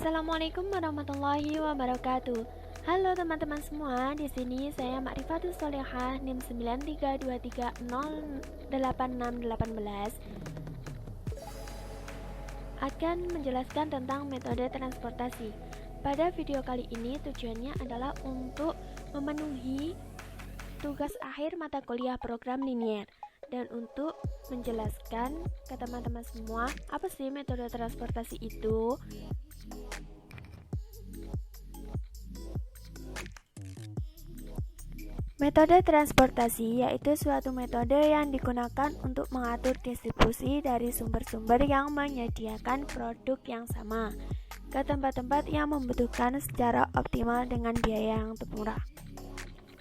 Assalamualaikum warahmatullahi wabarakatuh. Halo teman-teman semua, di sini saya Makrifatus Solehah NIM 9323086618 akan menjelaskan tentang metode transportasi. Pada video kali ini tujuannya adalah untuk memenuhi tugas akhir mata kuliah program linier dan untuk menjelaskan ke teman-teman semua apa sih metode transportasi itu. Metode transportasi yaitu suatu metode yang digunakan untuk mengatur distribusi dari sumber-sumber yang menyediakan produk yang sama ke tempat-tempat yang membutuhkan secara optimal dengan biaya yang murah.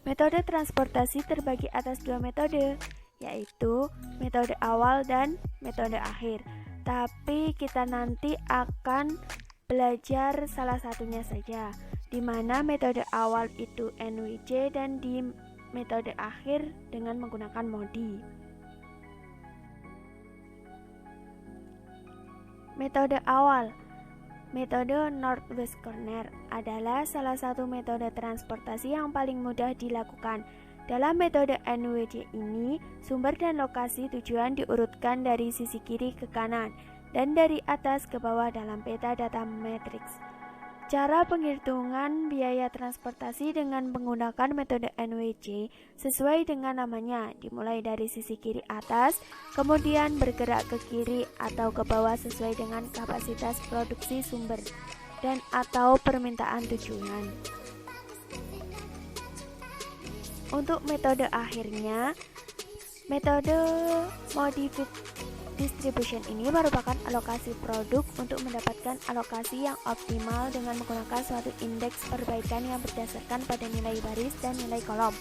Metode transportasi terbagi atas dua metode, yaitu metode awal dan metode akhir. Tapi kita nanti akan belajar salah satunya saja, di mana metode awal itu NWC dan di metode akhir dengan menggunakan MODI. Metode awal, metode Northwest Corner, adalah salah satu metode transportasi yang paling mudah dilakukan. Dalam metode NWC ini, sumber dan lokasi tujuan diurutkan dari sisi kiri ke kanan dan dari atas ke bawah dalam peta data matrix. Cara penghitungan biaya transportasi dengan menggunakan metode NWC sesuai dengan namanya, dimulai dari sisi kiri atas, kemudian bergerak ke kiri atau ke bawah sesuai dengan kapasitas produksi sumber dan atau permintaan tujuan. Untuk metode akhirnya, metode modified distribution ini merupakan alokasi produk untuk mendapatkan alokasi yang optimal dengan menggunakan suatu indeks perbaikan yang berdasarkan pada nilai baris dan nilai kolom.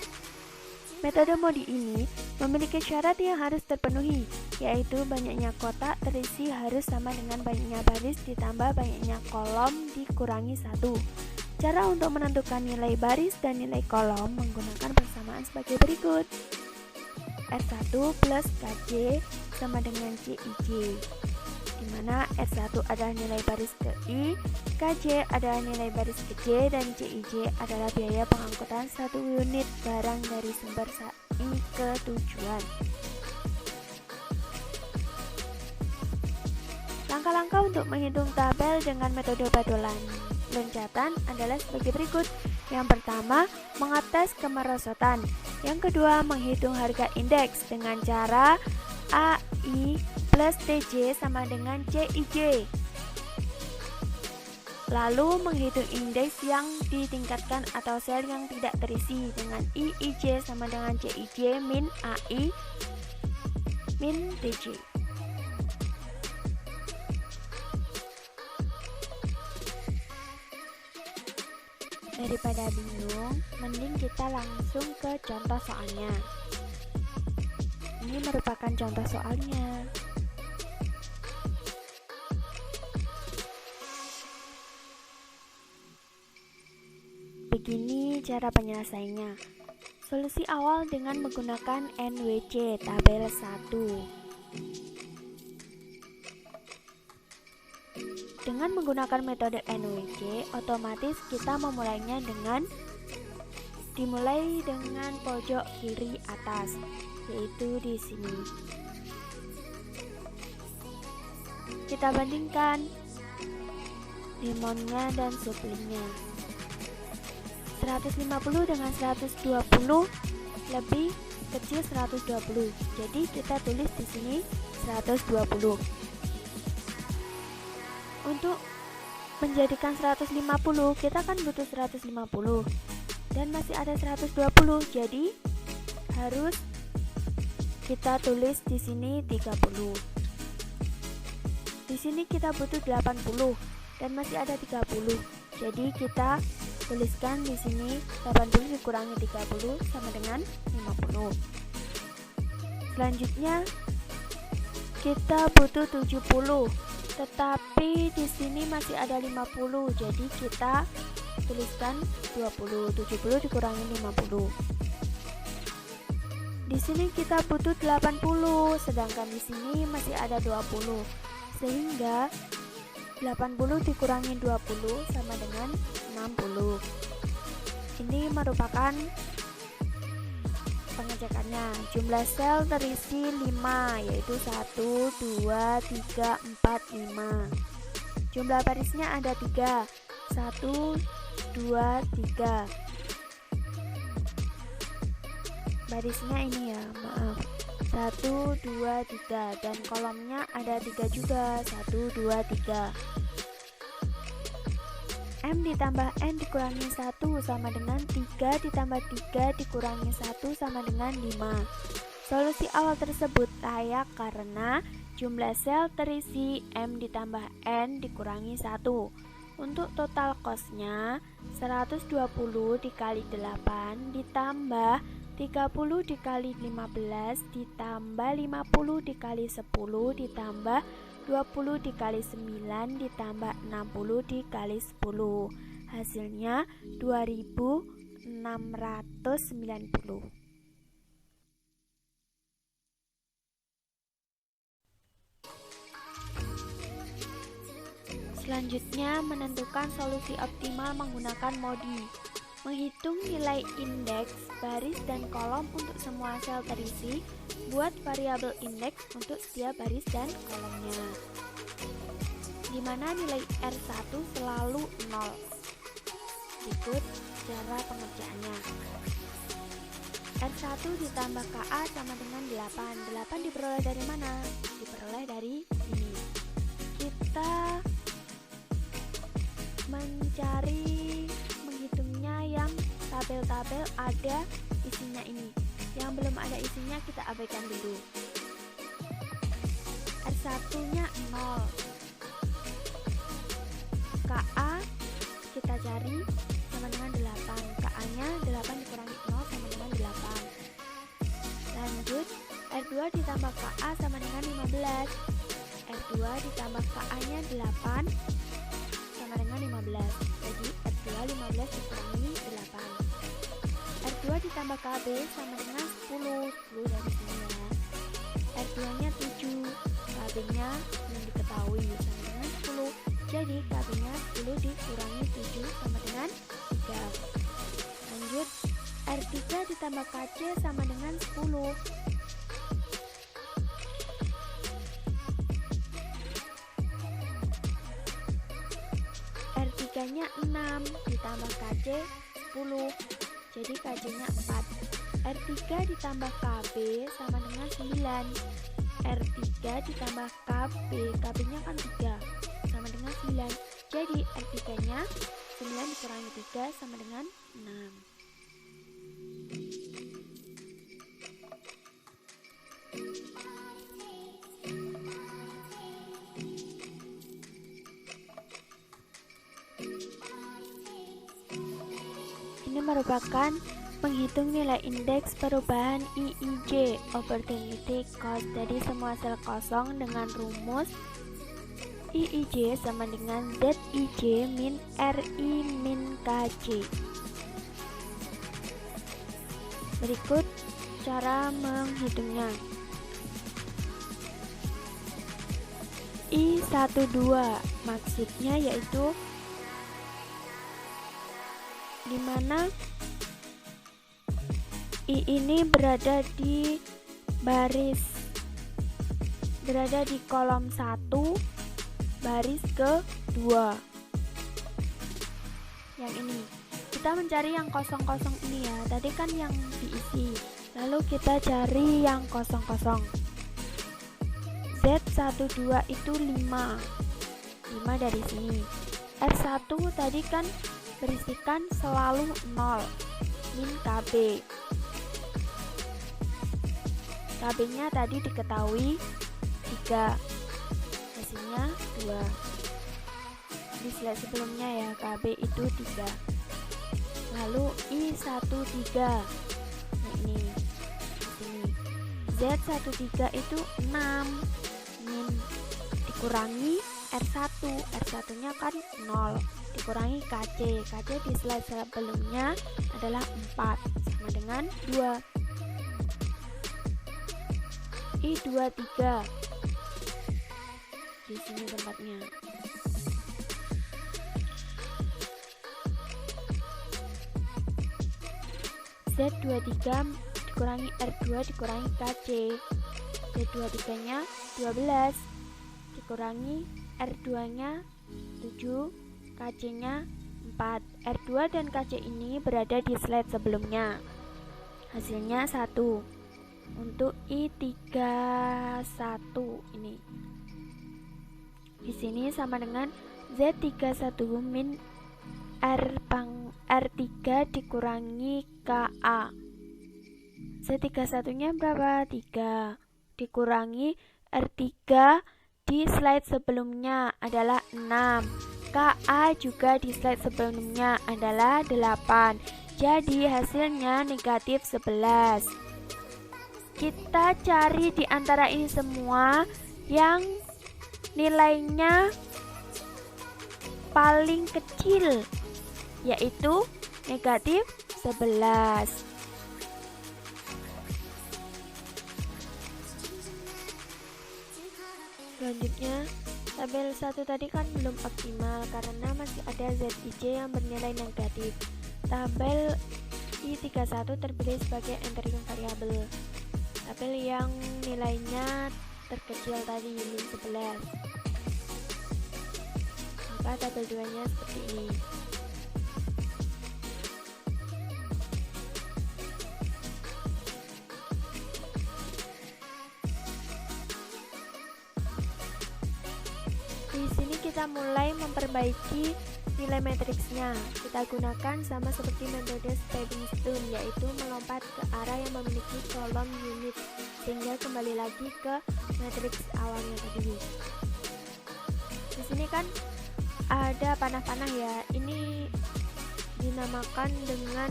Metode MODI ini memiliki syarat yang harus terpenuhi, yaitu banyaknya kotak terisi harus sama dengan banyaknya baris ditambah banyaknya kolom dikurangi 1. Cara untuk menentukan nilai baris dan nilai kolom menggunakan persamaan sebagai berikut. R1 plus KJ sama dengan CIJ, di mana R1 adalah nilai baris ke I, KJ adalah nilai baris ke J, dan CIJ adalah biaya pengangkutan 1 unit barang dari sumber I ke tujuan. Langkah-langkah untuk menghitung tabel dengan metode batu loncatan adalah sebagai berikut. Yang pertama, mengetes kemerosotan. Yang kedua, menghitung harga indeks dengan cara AI plus TJ sama dengan CIJ. Lalu menghitung indeks yang ditingkatkan atau sel yang tidak terisi dengan IIJ sama dengan CIJ min AI min TJ. Daripada bingung, mending kita langsung ke contoh soalnya. Ini merupakan contoh soalnya. Begini cara penyelesaiannya. Solusi awal dengan menggunakan NWC tabel 1. Dengan menggunakan metode NWC, otomatis kita dimulai dengan pojok kiri atas, yaitu di sini. Kita bandingkan limonnya dan suplingnya. 150 dengan 120 lebih kecil 120. Jadi kita tulis di sini 120. Untuk menjadikan 150, kita kan butuh 150 dan masih ada 120, jadi harus kita tulis di sini 30. Di sini kita butuh 80 dan masih ada 30. Jadi kita tuliskan di sini 80 dikurangi 30 sama dengan 50. Selanjutnya kita butuh 70. Tetapi di sini masih ada 50, jadi kita tuliskan 20. 70 dikurangi 50. Di sini kita butuh 80, sedangkan di sini masih ada 20. Sehingga 80 dikurangi 20 sama dengan 60. Ini merupakan pengecekannya. Jumlah sel terisi 5, yaitu 1, 2, 3, 4, 5. Jumlah barisnya ada 3, 1, 2, 3. Barisnya ini ya, maaf, 1, 2, 3, dan kolomnya ada 3 juga, 1, 2, 3. M ditambah N dikurangi 1 sama dengan 3 ditambah 3 dikurangi 1 sama dengan 5. Solusi awal tersebut layak karena jumlah sel terisi M ditambah N dikurangi 1. Untuk total cost-nya 120 dikali 8 ditambah 30 dikali 15 ditambah 50 dikali 10 ditambah 20 dikali 9 ditambah 60 dikali 10. Hasilnya 2690. Selanjutnya, menentukan solusi optimal menggunakan MODI. Menghitung nilai indeks baris dan kolom untuk semua sel terisi. Buat variabel indeks untuk setiap baris dan kolomnya, di mana nilai R1 selalu 0. Berikut cara pengerjaannya. R1 ditambah KA sama dengan 8. 8 diperoleh dari mana? Diperoleh dari sini. Kita menghitungnya yang tabel-tabel ada isinya ini. Yang belum ada isinya kita abaikan dulu. R1 nya 0. KA kita cari sama dengan 8. KA nya 8 dikurangi 0 sama dengan 8. Lanjut, R2 ditambah KA sama dengan 15. R2 ditambah KA nya 8 sama dengan 15. Jadi R2 15 dikurangi 8. R2 ditambah KB sama dengan 10 dari sini ya. R2 nya 7, KB nya yang diketahui sama dengan 10. Jadi KB nya 10 dikurangi 7 sama dengan 3. Lanjut, R3 ditambah KC sama dengan 10. R3 nya 6 ditambah KC 10. Jadi KC nya 4. R3 ditambah KB sama dengan 9. R3 ditambah KB, KB nya kan 3 sama dengan 9. Jadi R3 nya 9 dikurangi 3 sama dengan 6. Ini merupakan menghitung nilai indeks perubahan IIJ, opportunity cost, dari semua sel kosong dengan rumus IIJ sama dengan ZIJ min RI min KJ. Berikut cara menghitungnya. I12 maksudnya yaitu dimana I ini berada di kolom 1 baris ke-2. Yang ini kita mencari yang kosong-kosong ini ya, tadi kan yang diisi, lalu kita cari yang kosong-kosong. Z12 itu 5 dari sini. R1 tadi kan berisikan selalu 0 min KB. KB nya tadi diketahui 3, hasilnya 2. Di slide sebelumnya ya, KB itu 3. Lalu I13, nah ini di sini. Z13 itu 6 min dikurangi R1. R1 nya kan 0 dikurangi KC. KC di slide sebelumnya adalah 4 sama dengan 2. I23 di sini tempatnya. Z23 dikurangi R2 dikurangi KC. Z23 nya 12 dikurangi R2 nya 7, KC nya 4. R2 dan KC ini berada di slide sebelumnya. Hasilnya 1 untuk I31 ini. Di sini sama dengan Z31 min R3 dikurangi KA. Z31 nya berapa? 3 dikurangi R3 di slide sebelumnya adalah 6. KA juga di slide sebelumnya adalah 8. Jadi hasilnya negatif 11. Kita cari di antara ini semua yang nilainya paling kecil, yaitu negatif 11. Selanjutnya, tabel 1 tadi kan belum optimal karena masih ada ZIJ yang bernilai negatif. Tabel I31 terpilih sebagai entering variabel. Tabel yang nilainya terkecil tadi min 11. Maka tabel 2 nya seperti ini. Di sini kita mulai memperbaiki nilai matriksnya. Kita gunakan sama seperti metode stepping stone, yaitu melompat ke arah yang memiliki kolom unit sehingga kembali lagi ke matriks awalnya tadi. Di sini kan ada panah-panah ya. Ini dinamakan dengan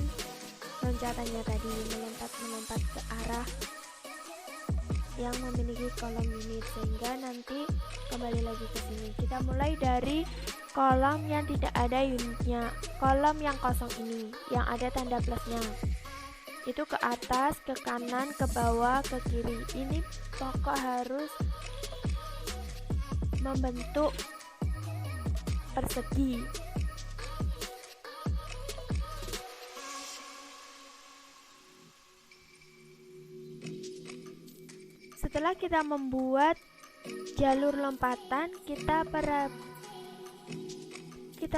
loncatannya tadi, melompat ke arah yang memiliki kolom unit sehingga nanti kembali lagi ke sini. Kita mulai dari kolom yang tidak ada unitnya, kolom yang kosong ini yang ada tanda plusnya. Itu ke atas, ke kanan, ke bawah, ke kiri. Ini pokok harus membentuk persegi. Setelah kita membuat jalur lompatan, kita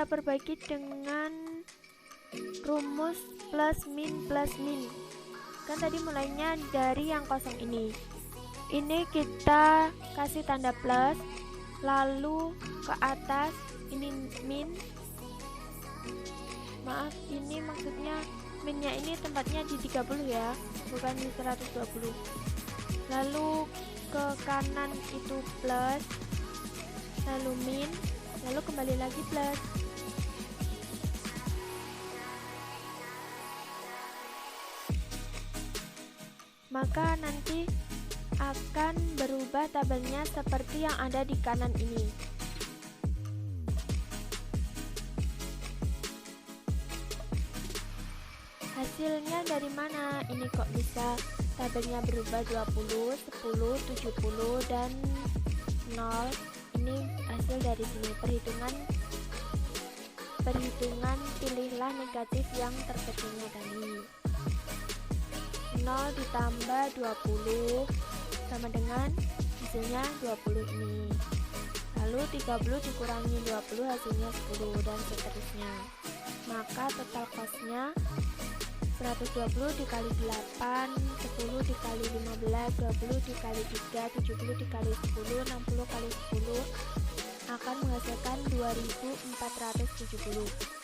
perbaiki dengan rumus plus min. Kan tadi mulainya dari yang kosong ini. Ini kita kasih tanda plus, lalu ke atas ini min. Maaf, ini maksudnya minnya ini tempatnya di 30 ya, bukan di 120. Lalu ke kanan itu plus, lalu min, lalu kembali lagi plus. Maka nanti akan berubah tabelnya seperti yang ada di kanan ini. Hasilnya dari mana? Ini kok bisa tabelnya berubah 20, 10, 70, dan 0. Ini hasil dari sini. Perhitungan pilihlah negatif yang terkecilnya tadi. 0 ditambah 20 sama dengan hasilnya 20 ini. Lalu 30 dikurangi 20 hasilnya 10 dan seterusnya. Maka total costnya 120 dikali 8, 10 dikali 15, 20 dikali 3, 70 dikali 10, 60 kali 10 akan menghasilkan 2470.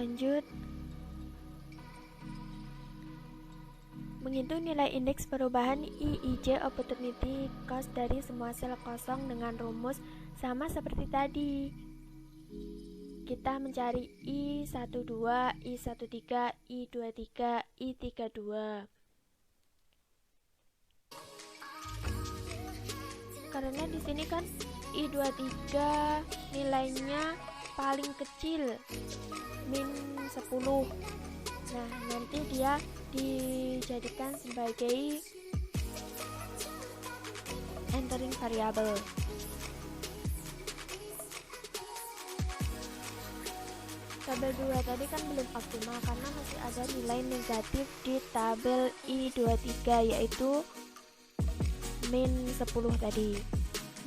Lanjut, Menghitung nilai indeks perubahan IIJ opportunity cost dari semua sel kosong dengan rumus sama seperti tadi. Kita mencari I12, I13, I23, I32. Karena di sini kan I23 nilainya paling kecil, min 10. Nah, nanti dia dijadikan sebagai entering variable. Tabel 2 tadi kan belum optimal karena masih ada nilai negatif di tabel I23, yaitu min 10 tadi.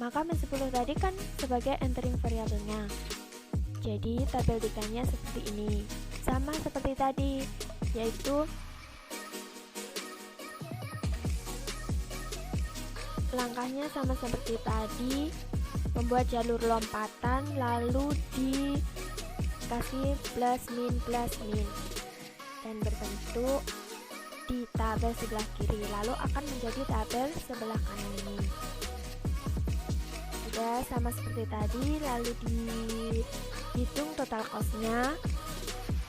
Maka min 10 tadi kan sebagai entering variabelnya. Jadi tabel 3-nya seperti ini. Sama seperti tadi, yaitu langkahnya sama seperti tadi, membuat jalur lompatan lalu dikasih plus min dan berbentuk di tabel sebelah kiri, lalu akan menjadi tabel sebelah kanan ini. Sudah sama seperti tadi, lalu dihitung total cost-nya.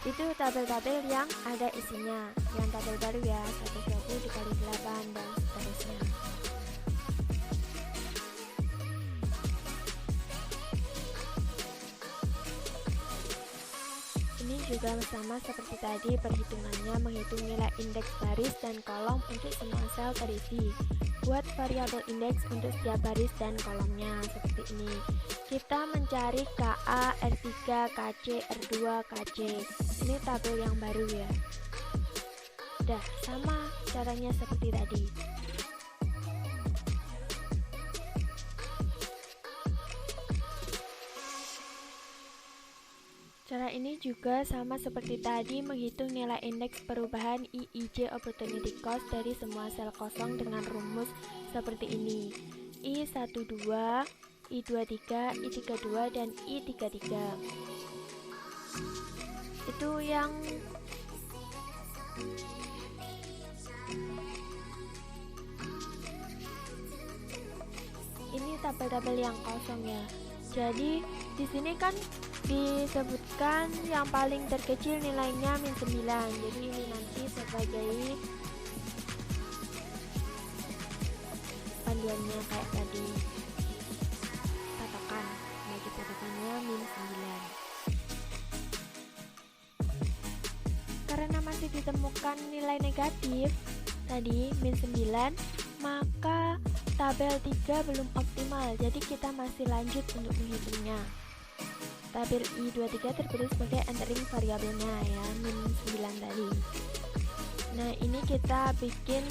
Itu tabel-tabel yang ada isinya, yang tabel baru ya, 120 dikali 8 dan seterusnya. Ini juga sama seperti tadi, perhitungannya menghitung nilai indeks baris dan kolom untuk semua sel terisi. Buat variabel indeks untuk setiap baris dan kolomnya seperti ini. Kita mencari KA, R3, KC, R2, KC. Ini tabel yang baru ya. Udah sama caranya seperti tadi. Cara ini juga sama seperti tadi, menghitung nilai indeks perubahan IIJ opportunity cost dari semua sel kosong dengan rumus seperti ini. I12, I23, I32, dan I33. Itu yang ini tabel-tabel yang kosong ya. Jadi di sini kan disebutkan yang paling terkecil nilainya min 9. Jadi ini nanti sebagai panduannya kayak tadi. Patokan, bagi patokannya min 9. Karena masih ditemukan nilai negatif tadi min 9, maka tabel 3 belum optimal. Jadi kita masih lanjut untuk menghitungnya. Tabel I23 terpilih sebagai entering variabelnya ya, min 9 tadi. Nah, ini kita bikin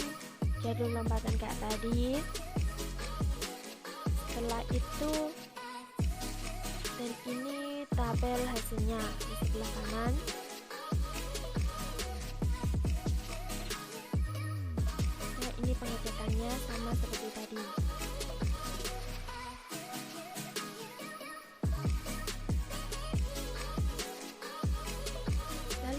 jalur lompatan kayak tadi. Setelah itu, dan ini tabel hasilnya di sebelah kanan. Nah, ini pengecekannya sama seperti tadi.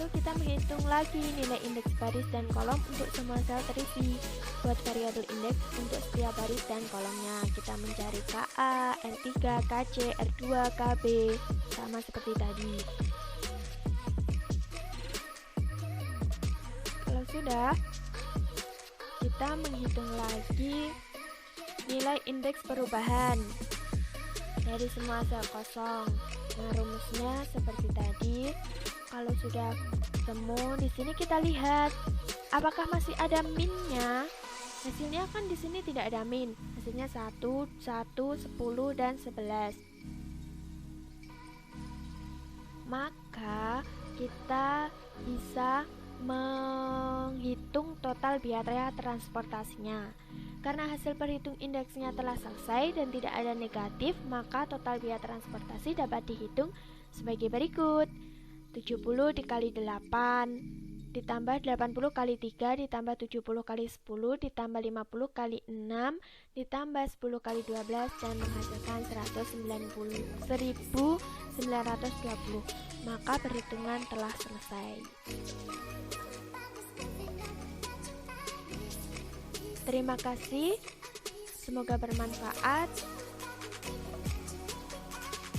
Kita menghitung lagi nilai indeks baris dan kolom untuk semua sel terisi. Buat variabel indeks untuk setiap baris dan kolomnya, kita mencari KA, R3, KC, R2, KB, sama seperti tadi. Kalau sudah, kita menghitung lagi nilai indeks perubahan dari semua sel kosong. Nah, rumusnya seperti tadi. Kalau sudah temu, di sini kita lihat apakah masih ada minnya. Hasilnya kan di sini tidak ada min. Hasilnya 1, 1, 10 dan 11. Maka kita bisa menghitung total biaya transportasinya. Karena hasil perhitung indeksnya telah selesai dan tidak ada negatif, maka total biaya transportasi dapat dihitung sebagai berikut. 70 dikali 8 ditambah 80 kali 3 ditambah 70 kali 10 ditambah 50 kali 6 ditambah 10 kali 12 dan menghasilkan 1920. Maka perhitungan telah selesai. Terima kasih, semoga bermanfaat.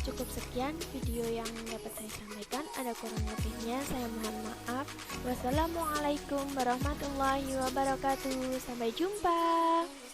Cukup sekian video yang dapat saya sampaikan. Ada kurang lebihnya saya mohon maaf. Wassalamualaikum warahmatullahi wabarakatuh. Sampai jumpa.